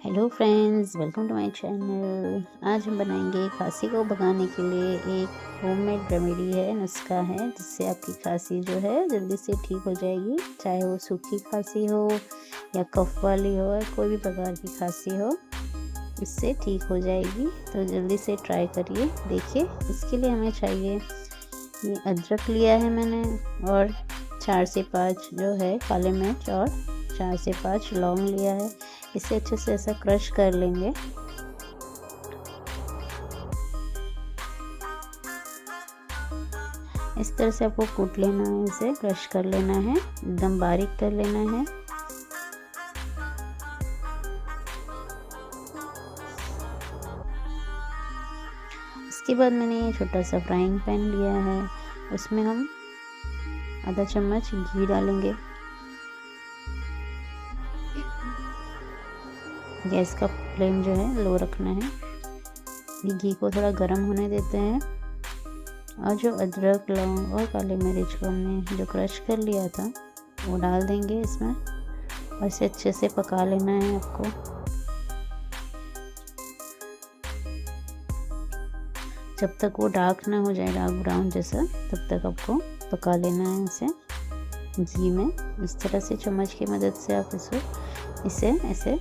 Hello friends, welcome to my channel. आज हम बनाएंगे खांसी को भगाने के लिए एक होममेड रेमेडी है, नुस्खा है, जिससे आपकी खांसी जो है जल्दी से ठीक हो जाएगी। चाहे वो सूखी खांसी हो या कफ वाली हो या कोई भी प्रकार की खांसी हो, इससे ठीक हो जाएगी। तो जल्दी से ट्राई करिए। देखिए, इसके लिए हमें चाहिए ये अदरक लिया है मैंने, और 4 से 5 जो है काले मिर्च, और 4 से 5 लौंग लिया है। इसे अच्छे से ऐसा क्रश कर लेंगे। इस तरह से आपको कूट लेना है, इसे क्रश कर लेना है, एकदम बारीक कर लेना है। इसके बाद मैंने ये छोटा सा फ्राइंग पैन लिया है, उसमें हम आधा चम्मच घी डालेंगे। गैस का फ्लेम जो है लो रखना है। घी को थोड़ा गर्म होने देते हैं, और जो अदरक, लौंग और काली मिर्च को हमने जो क्रश कर लिया था वो डाल देंगे इसमें, और इसे अच्छे से पका लेना है आपको। जब तक वो डार्क ना हो जाए, डार्क ब्राउन जैसा, तब तक आपको पका लेना है इसे घी में। इस तरह से चम्मच की मदद से आप इसे ऐसे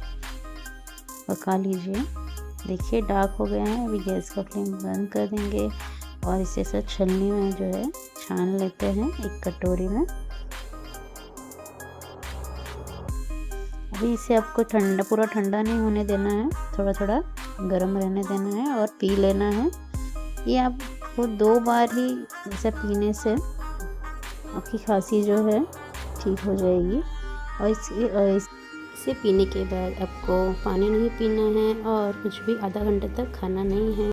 पका लीजिए। देखिए, डार्क हो गया है। अभी गैस का फ्लेम बंद कर देंगे, और इसे ऐसा छलनी में जो है छान लेते हैं एक कटोरी में। अभी इसे आपको पूरा ठंडा नहीं होने देना है, थोड़ा थोड़ा गर्म रहने देना है और पी लेना है। ये आपको 2 बार ही ऐसा पीने से आपकी खांसी जो है ठीक हो जाएगी। और इसे पीने के बाद आपको पानी नहीं पीना है, और कुछ भी आधा घंटे तक खाना नहीं है।